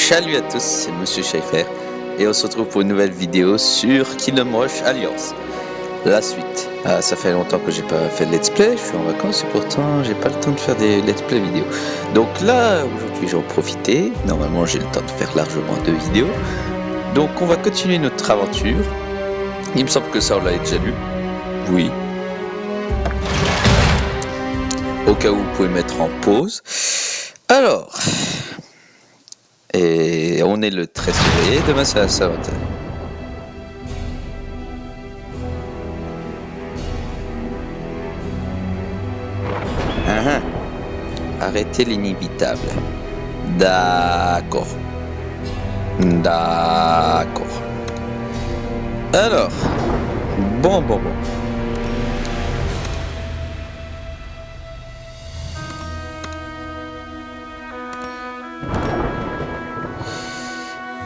Salut à tous, c'est Monsieur Schaeffer et on se retrouve pour une nouvelle vidéo sur Kingdom Rush Alliance. La suite. Ça fait longtemps que j'ai pas fait de let's play, je suis en vacances et pourtant j'ai pas le temps de faire des let's play vidéo. Donc là, aujourd'hui j'ai en profité, normalement j'ai le temps de faire largement 2 vidéos. Donc on va continuer notre aventure. Il me semble que ça on l'a déjà lu. Oui. Au cas où vous pouvez mettre en pause. Alors... Et on est le 13 février, demain c'est la Saint-Valentin. Arrêtez l'inévitable. D'accord. D'accord. Alors. Bon.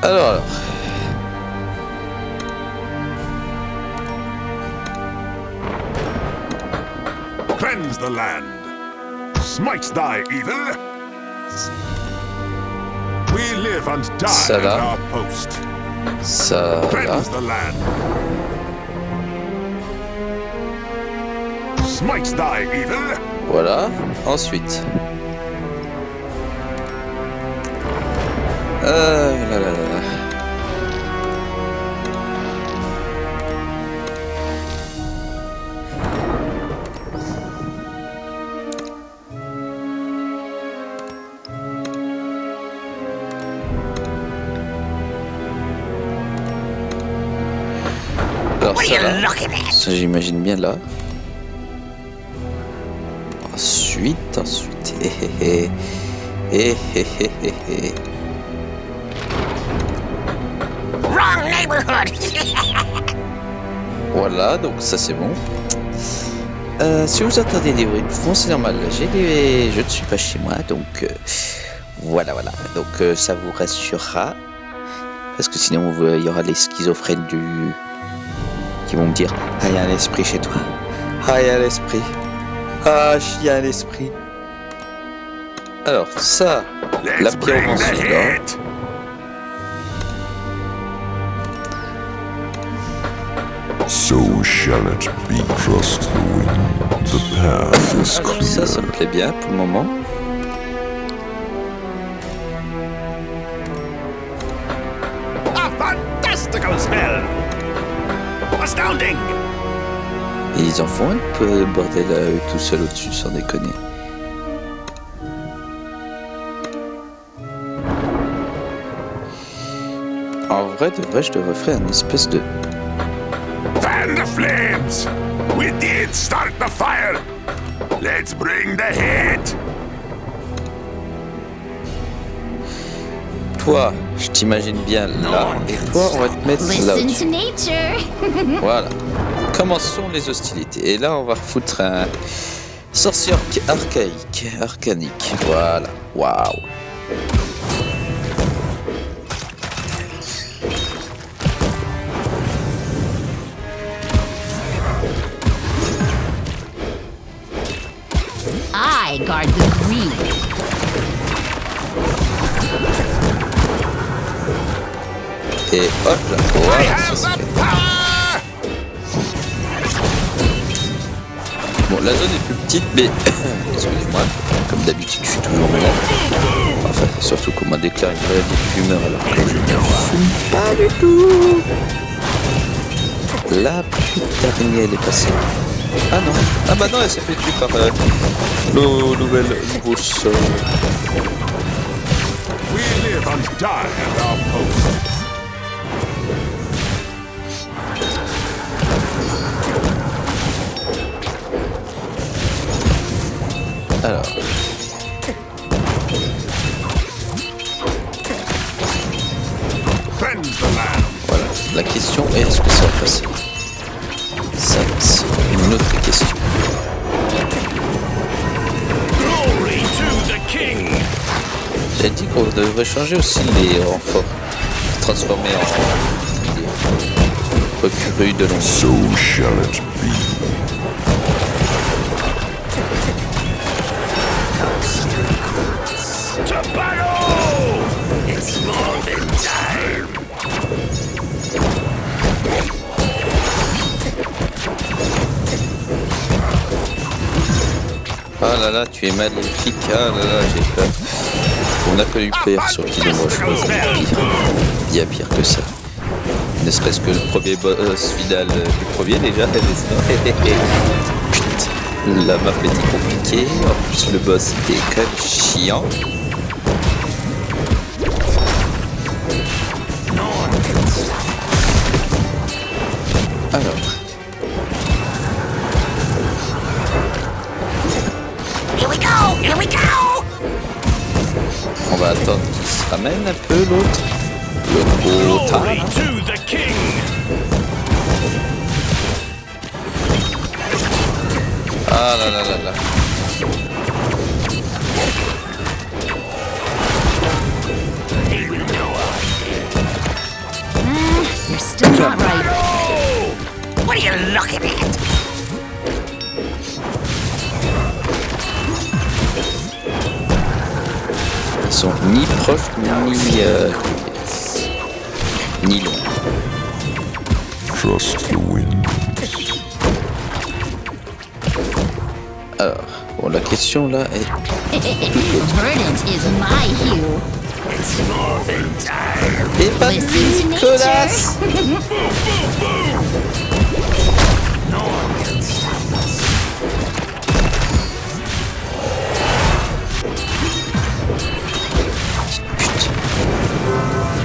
Alors. Cleanse the land. Smite thy evil. We live and die at our post. Ça Cleanse the land. Smite thy evil. Voilà. Ensuite. Là. Alors ça j'imagine bien là. Ensuite. Wrong neighborhood. Voilà, donc ça c'est bon. Si vous entendez des bruits de fond, c'est normal. Je ne suis pas chez moi, donc voilà. Donc ça vous rassurera, parce que sinon il y aura les schizophrènes qui vont me dire « Ah, il y a un esprit chez toi. Ah, il y a un esprit. Ah, il y a un esprit. » Alors ça, la pierre là. So shall it be. Trust the wind. The path is Alors clear. ça me plaît bien pour le moment. A fantastical spell. Astounding. Et ils en font un peu bordel tout seul au-dessus, sans déconner. En vrai, je devrais faire une espèce de... Fan the flames. We did start the fire. Let's bring the heat. Toi, je t'imagine bien là, et toi, on va te mettre là Listen au-dessus. to nature. Voilà. Commençons les hostilités. Et là, on va foutre un sorcier arcanique. Voilà. Waouh. I guard the green. Et hop là. I Voilà. have Ça, the c'est fait. power. Bon, la zone est plus petite, mais excusez-moi, comme d'habitude, je suis toujours malade. Enfin, surtout qu'on m'a déclaré une maladie de fumeur alors que je ne fume pas du tout. La putain, elle est passée. Ah non. Ah bah non, elle s'est fait tuer par le nouveau sort. We live and die at our post. Alors. Cleanse the land. Voilà. La question est, est-ce que ça va passer? Ça, c'est une autre question. Glory to the king. J'ai dit qu'on devrait changer aussi les renforts. Transformer en recrues de long. So shall it be. To battle! It's more Ah là là, tu es maléfique. Ah là là, j'ai peur. On a connu pire sur Kingdom Rush. Il y a pire que ça. Ne serait-ce que le premier boss final du premier déjà. Putain, la map était compliquée. En plus, le boss était quand même chiant. Alors. Here we go! On va attendre qu'il se ramène un peu l'autre. Le gros tas. Glory to the king! Ah là là là là. You're still not right. What are you looking at? Ils sont ni proches ni longs. Trust the wind. Alors, bon, la question là est Verdant is my hue. et pas Listen to connasse.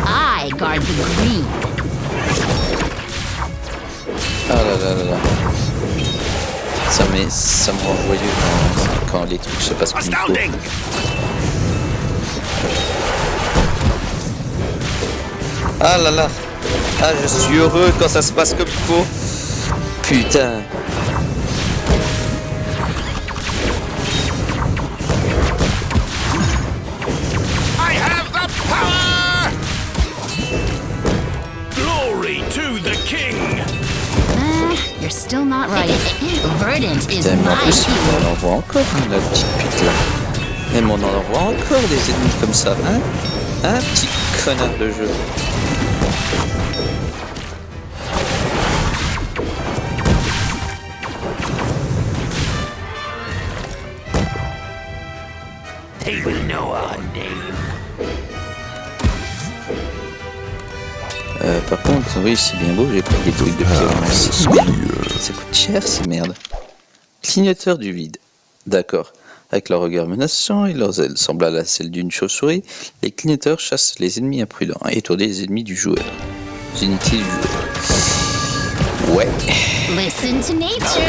I guard the green. Ah là là là là. Ça me rend joyeux quand les trucs se passent comme il faut. Astounding! Ah là là. Ah, je suis heureux quand ça se passe comme il faut. Putain. I have the power! Glory to the king! You're still not right. Verdant is Putain, mais en my plus, hue. on en voit encore, hein, la petite pute là. Même on en voit encore des ennemis comme ça, hein. Un petit connard de jeu. They will know our name. Par contre, oui, c'est bien beau, j'ai pas des trucs de violence. Merde. Ça coûte cher, ces merdes. Clignoteur du vide. D'accord. Avec leur regard menaçant et leurs ailes semblables à celles d'une chauve-souris, les clignoteurs chassent les ennemis imprudents et étourdissent les ennemis du joueur. Les unités du joueur. Ouais. Listen to nature.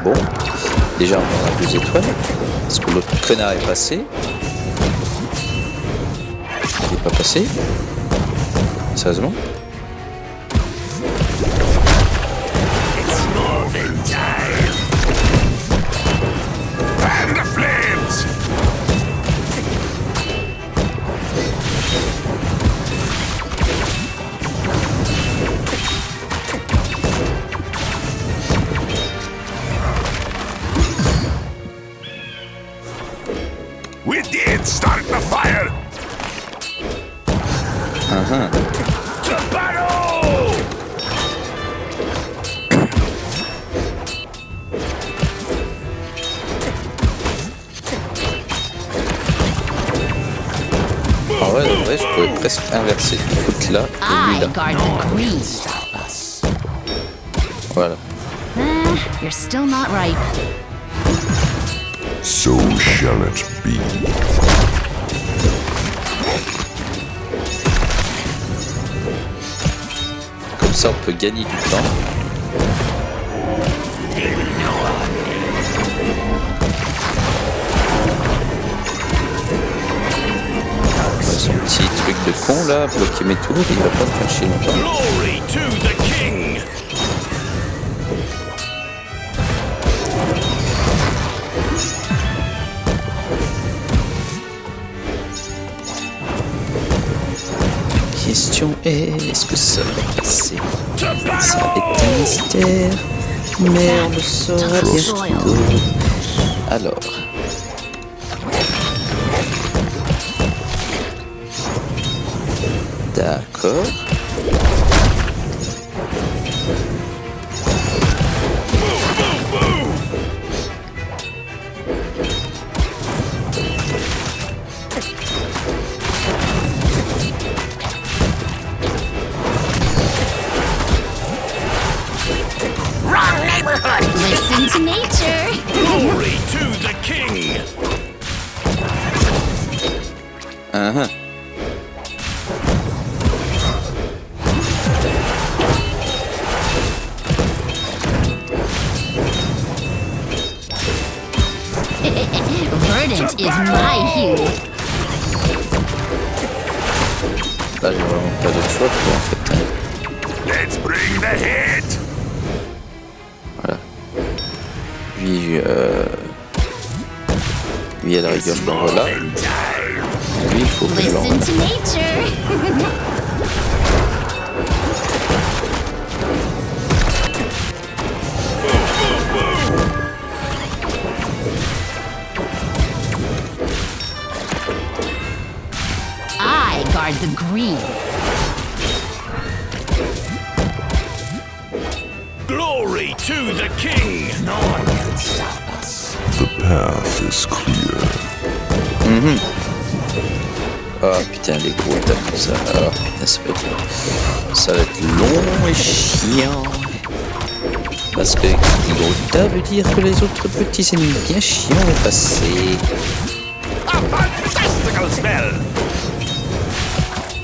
Bon. Déjà, on aura 2 étoiles. Parce que l'autre connard est passé. Il est pas passé. Sérieusement. Fan the flames! We did start the fire! To battle! En vrai, en vrai, je pourrais presque inverser le truc là et lui I là. guard the green. Voilà. You're still not right. So shall it be. Comme ça, on peut gagner du temps. Son petit truc de con là, bloquer mes tours, il va pas me faire chier longtemps. Glory to the king! Question est-ce que ça va passer? To Ça battle! est un mystère, mais on le saura bientôt. Alors. D'accord. Verdant is my hue. Là, j'ai vraiment pas d'autre choix quoi, en fait. Let's bring the heat. Voilà. Lui, à la rigueur, je l'envoie là. Morning time. Lui, il faut que je l'envoie. Listen to nature. I guard the green. Glory to the king. No one can stop us. The path is clear. Oh putain, les gros tapes comme ça. Oh putain, ça va être long et chiant. Parce que les gros tas veut dire que les autres petits ennemis bien chiants vont passer. A fantastical spell.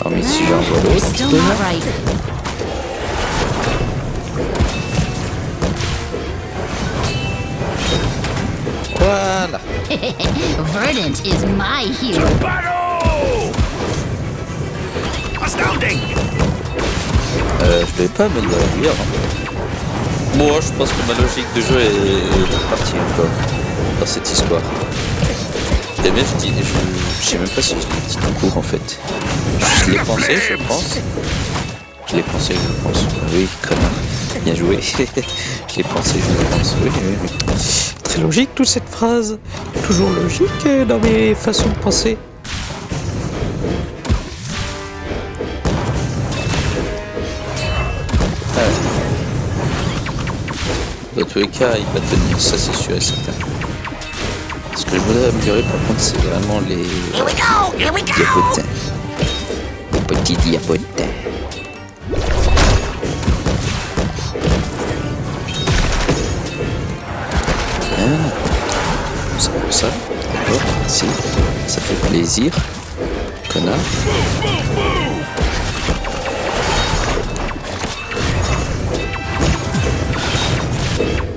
Oh mais si j'envoie You're l'autre, still not right. voilà. Verdant is my hue. Battle! Astounding! Je vais pas me le dire. Moi, je pense que ma logique de jeu est partie encore dans cette histoire. Et même, je sais même pas si je l'ai dit tout court en fait. Je l'ai pensé, je pense. Je l'ai pensé, je pense. Oui, connard. Bien joué. Je l'ai pensé, je le pense. Oui, oui, oui. Très logique toute cette phrase. Toujours logique dans mes façons de penser. Dans tous les cas, il va tenir, ça c'est sûr et certain. Ce que je voudrais améliorer par contre, c'est vraiment les Here we go! Here we go! diapotins. Les petits diapotins. C'est comme ça. D'accord, merci. Ça fait plaisir. Connard.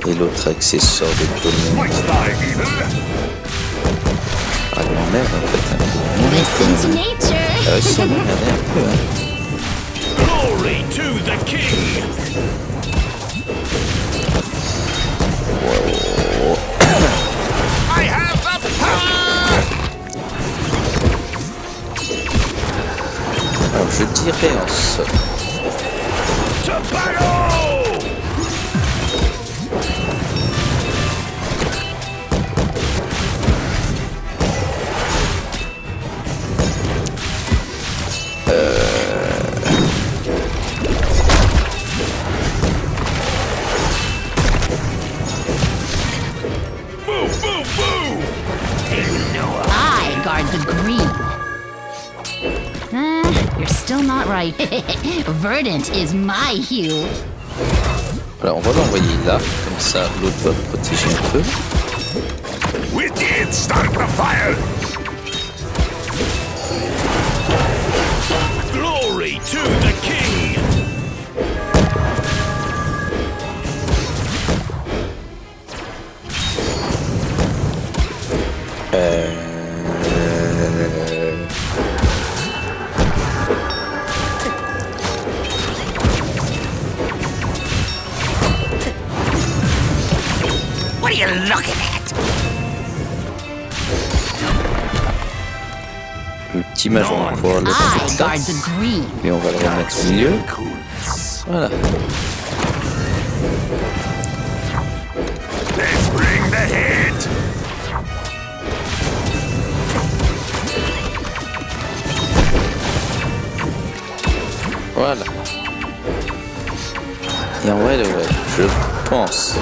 Et l'autre accessoire de tout le monde. What's thy evil? Ah, il m'emmerde en fait. Un Listen to nature. peu. Ah, ça m'emmerde un peu. Hein. Glory to the king. I have the power. Alors je dirais en sol. To battle! I guard the green. You're still not right. Verdant is my hue. Voilà, on va l'envoyer là, comme ça l'autre va me protéger un peu. We did start the fire. Glory to the king. What are you looking at? Le petit mage, on va pouvoir le I faire guard là. the green. Et on va le remettre au milieu. Voilà. Let's bring the heat. Voilà. Et en vrai, je pense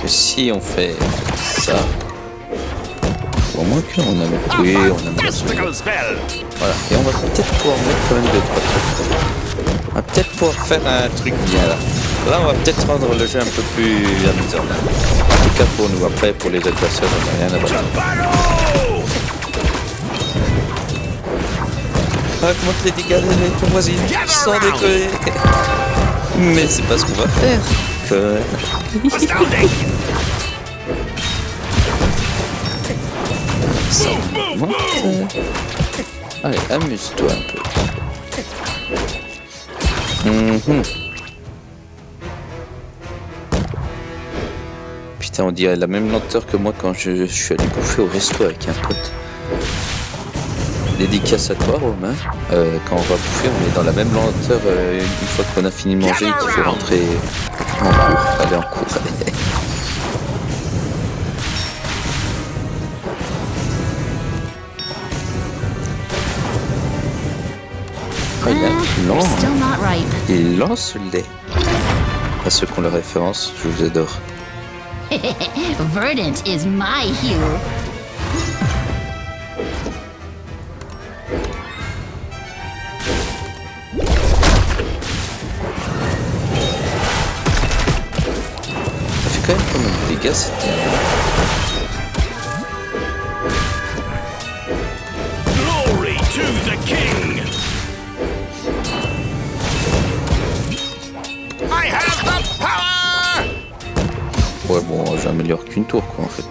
que si on fait ça, au moins qu'on a oui, on a Fantastical spell. voilà. Et on va peut-être pouvoir mettre quand même 2-3 trucs. On va peut-être pouvoir faire un truc bien là. Là, on va peut-être rendre le jeu un peu plus amusant. En tout cas pour nous. Après, pour les adversaires, on n'a rien à To voir. battle! Augmente les dégâts de ton voisine, sans déconner. Mais c'est pas ce qu'on va faire. Astounding! Allez, amuse-toi un peu. Putain, on dirait la même lenteur que moi quand je suis allé bouffer au resto avec un pote. Dédicace à toi, Romain. Quand on va bouffer, on est dans la même lenteur une fois qu'on a fini de manger et qu'il faut rentrer en cours. Aller en cours. Regarde, non. You're still not ripe. Il lance le lait. À ceux qui ont la référence, je vous adore. Verdant is my hero. Ça fait quand même pas mal de dégâts, c'était Glory to the king! I have the power! Ouais, bon, j'améliore qu'une tour, quoi, en fait.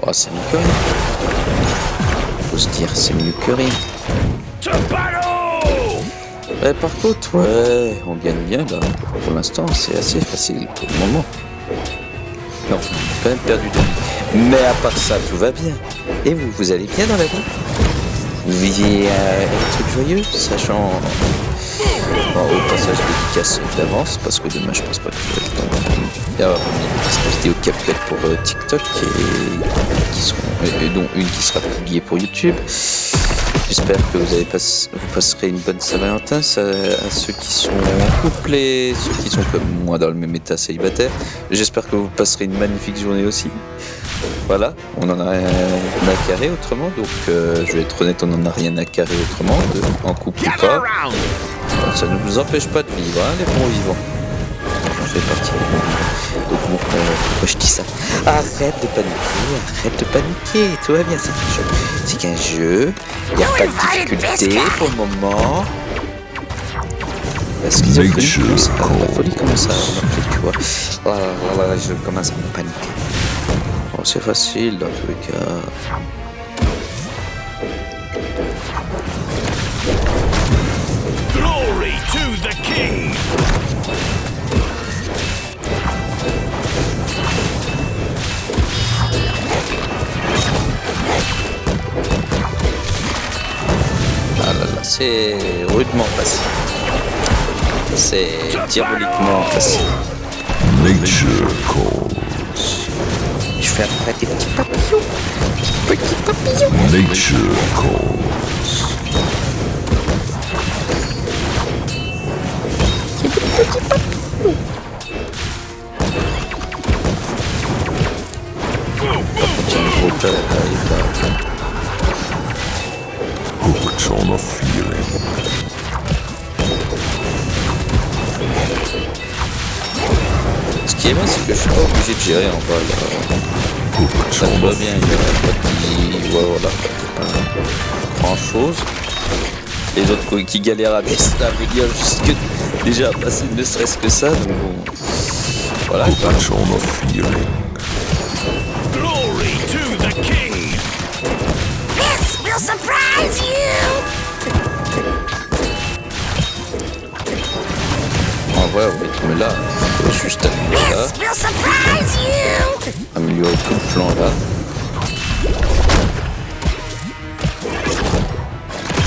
Oh, c'est mieux que rien. Faut se dire, c'est mieux que rien. To battle! Ouais, par contre, ouais, on gagne bien, là. Pour l'instant, c'est assez facile pour le moment. Non, on a quand même perdu de vie. Mais à part ça, tout va bien. Et vous, vous allez bien dans la vie? Vous viviez des trucs joyeux, sachant... Bon, au passage, dédicace d'avance, parce que demain, je pense pas que je vais le temps de avoir une petite vidéo CapCut pour TikTok, et dont une qui sera publiée pour YouTube. J'espère que vous passerez une bonne Saint-Valentin, à ceux qui sont en couple et ceux qui sont comme moi dans le même état célibataire. J'espère que vous passerez une magnifique journée aussi. Voilà, on en a rien à carrer autrement, donc je vais être honnête, on en a rien à carrer autrement, en couple ou Gather pas. around! Ça ne nous empêche pas de vivre, hein, les bons vivants. J'en fais partie des bons vivants. Donc bon, pourquoi je dis ça? Arrête de paniquer, tout va bien, c'est qu'un jeu, il n'y a pas de difficulté pour le moment. La schizophrénie, c'est pas la folie comme ça, tu vois. Voilà, je commence à me paniquer. Bon, c'est facile dans tous les cas. Glory to the king! Ah là là, c'est rudement facile. C'est diaboliquement facile. Nature calls. Je fais apparaître des petits papillons. Petits papillons. Nature calls. Tiens, gros tas, il est pas... Hooked on a feeling. Ce qui est bien, c'est que je suis pas obligé de gérer en bas là. Hooked Ça on va a bien, il y a pas qui... Ouais, voilà, pas grand chose. Les autres qui galèrent à venir jusque déjà à passer ne serait-ce que ça, donc bon. Voilà, quoi. hooked on a feeling. Glory to the king! This will surprise you! En vrai, on va tomber là. On va juste améliorer là. This will surprise you! Améliorer tout le plan là.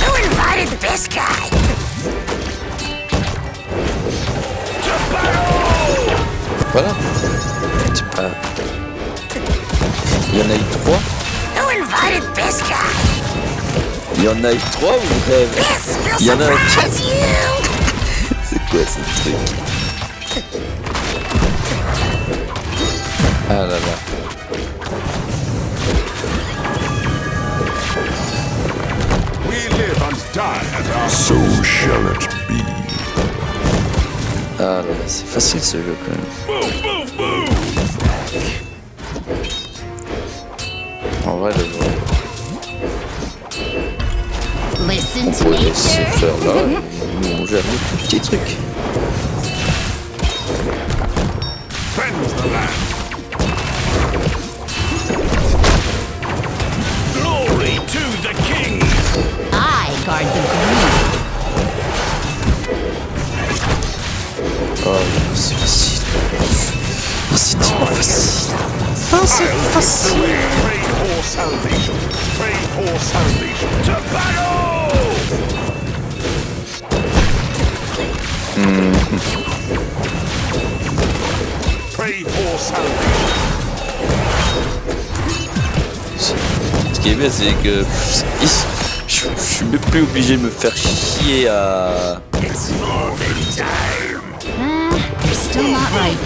Who invited this guy? To battle! Voilà. C'est pas... Il y en a eu 3. Who invited this guy? Il y en a eu 3 ou rêve? This will Il y en a un surprise you! C'est quoi ce truc? Ah là là. We live and die at our So shall it be. Ah là là, c'est facile ce jeu quand même. Move, move, move! En vrai, le vrai. Listen On to pourrait laisser nature. faire là, et nous on gère les tout petits trucs. Cleanse the land. Glory to the king! I Safeguard the green. Oh, c'est facile. Oh, c'est tellement facile. Oh, c'est facile. Pray for salvation. Pray for salvation. To battle! Pray for salvation. Ce qui est bien, c'est que je suis même plus obligé de me faire chier à It's moving time. You're still not right.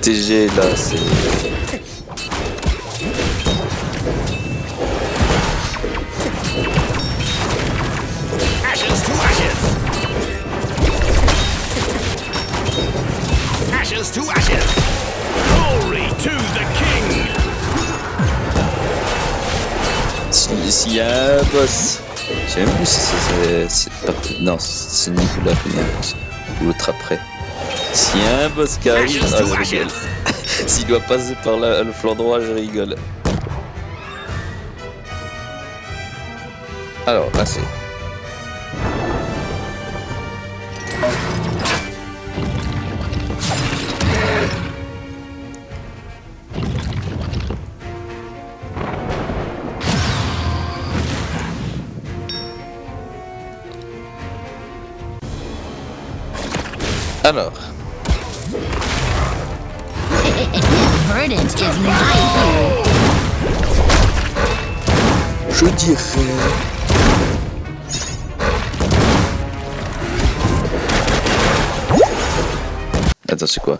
protéger là. C'est Ashes to ashes! Ashes to ashes! Glory to the king! s'il y a un boss, je sais même plus si c'est pas... Non, c'est le niveau là ou l'autre après. S'il y a un boss qui arrive, ah, je rigole. S'il doit passer par là, le flanc droit, je rigole. Alors, là c'est... Alors... Verdant is my hero. Je dirais... Attends, c'est quoi?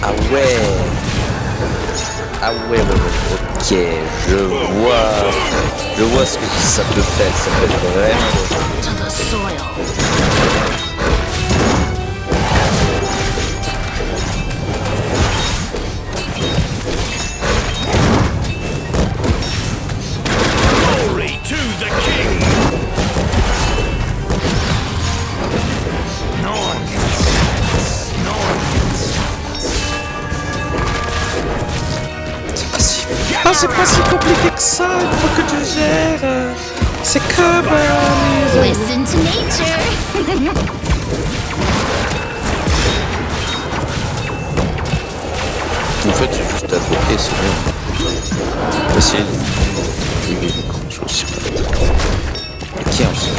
Ah ouais. Ah ouais, ok, je vois ce que ça peut faire, ça peut être vraiment... To the soil. Glory to the king! No one can stop us. No one can stop us. C'est pas si... Ah, c'est pas si compliqué que ça, il faut que tu gères. C'est comme... Listen to nature. En fait, c'est juste à bloquer, c'est bon. Essayer de... Je sais pas. Et qui en sait?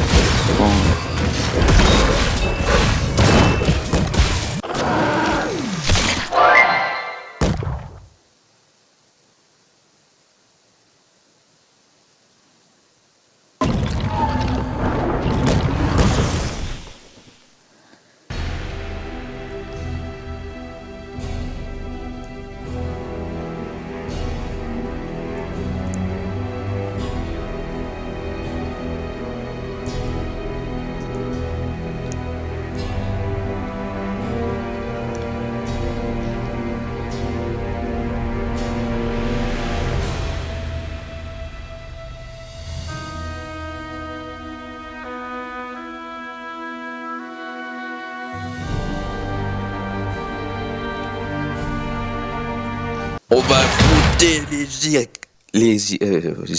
On va affronter les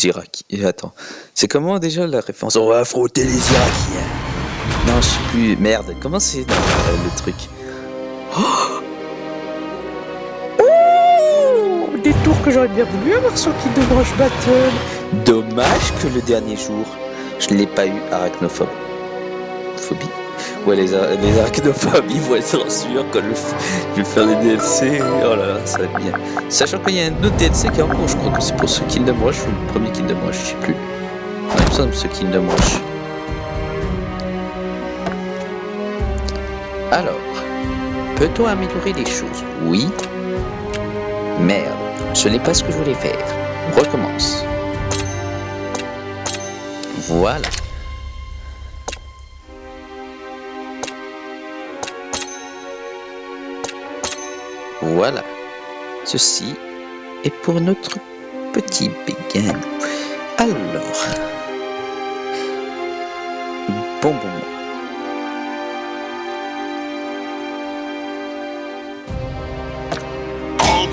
Irakiens. Attends, c'est comment déjà la référence? On va affronter les Irakiens. Non, je sais plus. Merde, comment c'est le truc? Oh, des tours que j'aurais bien voulu avoir sur Kid de Brush Battle. Dommage que le dernier jour, je l'ai pas eu. Arachnophobie. Ouais, les arachnophobes, ils vont être sûrs quand je vais faire les DLC. Oh là là, ça va être bien. Sachant qu'il y a un autre DLC qui est en cours, je crois que c'est pour ce Kingdom Rush ou le premier Kingdom Rush, je sais plus. Ouais, il me semble ce Kingdom Rush. Alors, peut-on améliorer les choses? Oui. Merde, ce n'est pas ce que je voulais faire. On recommence. Voilà. Voilà, ceci est pour notre petit béguin. Alors, bon.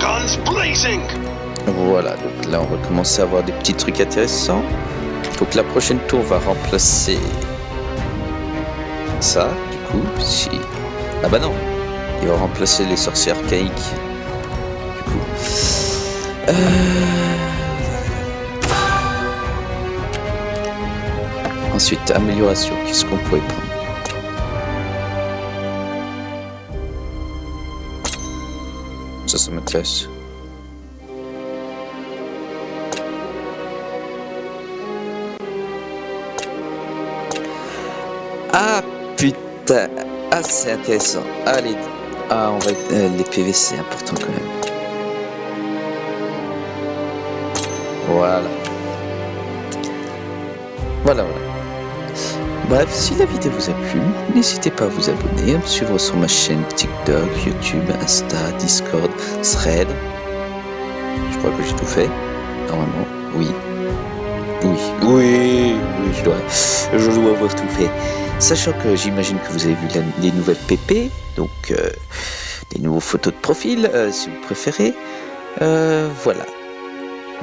Guns blazing. Voilà, donc là on va commencer à avoir des petits trucs intéressants. Donc la prochaine tour va remplacer ça, du coup, si... Ah bah non, il va remplacer les sorciers archaïques. Du coup... Ensuite, amélioration, qu'est-ce qu'on pourrait prendre? Ça m'intéresse. Ah putain, ah c'est intéressant. Allez, ah on va les PV c'est important quand même. Voilà. Voilà. Bref, si la vidéo vous a plu, n'hésitez pas à vous abonner, à me suivre sur ma chaîne TikTok, YouTube, Insta, Discord, Thread. Je crois que j'ai tout fait. Normalement, oui. Oui, je dois avoir tout fait. Sachant que j'imagine que vous avez vu les nouvelles PP, donc des nouveaux photos de profil, si vous préférez. Voilà.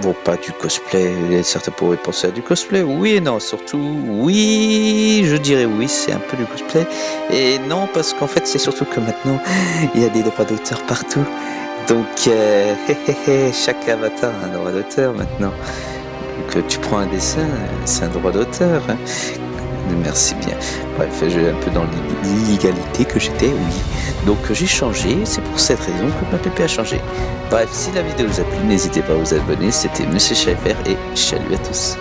Bon, pas du cosplay, certains pourraient penser à du cosplay, oui et non, surtout, oui, je dirais oui, c'est un peu du cosplay, et non, parce qu'en fait, c'est surtout que maintenant, il y a des droits d'auteur partout, donc, chaque avatar a un droit d'auteur maintenant, donc tu prends un dessin, c'est un droit d'auteur, hein. Merci bien. Bref, je suis un peu dans l'illégalité que j'étais, oui. Donc j'ai changé, c'est pour cette raison que ma PP a changé. Bref, si la vidéo vous a plu, n'hésitez pas à vous abonner. C'était Monsieur Schaffer et salut à tous.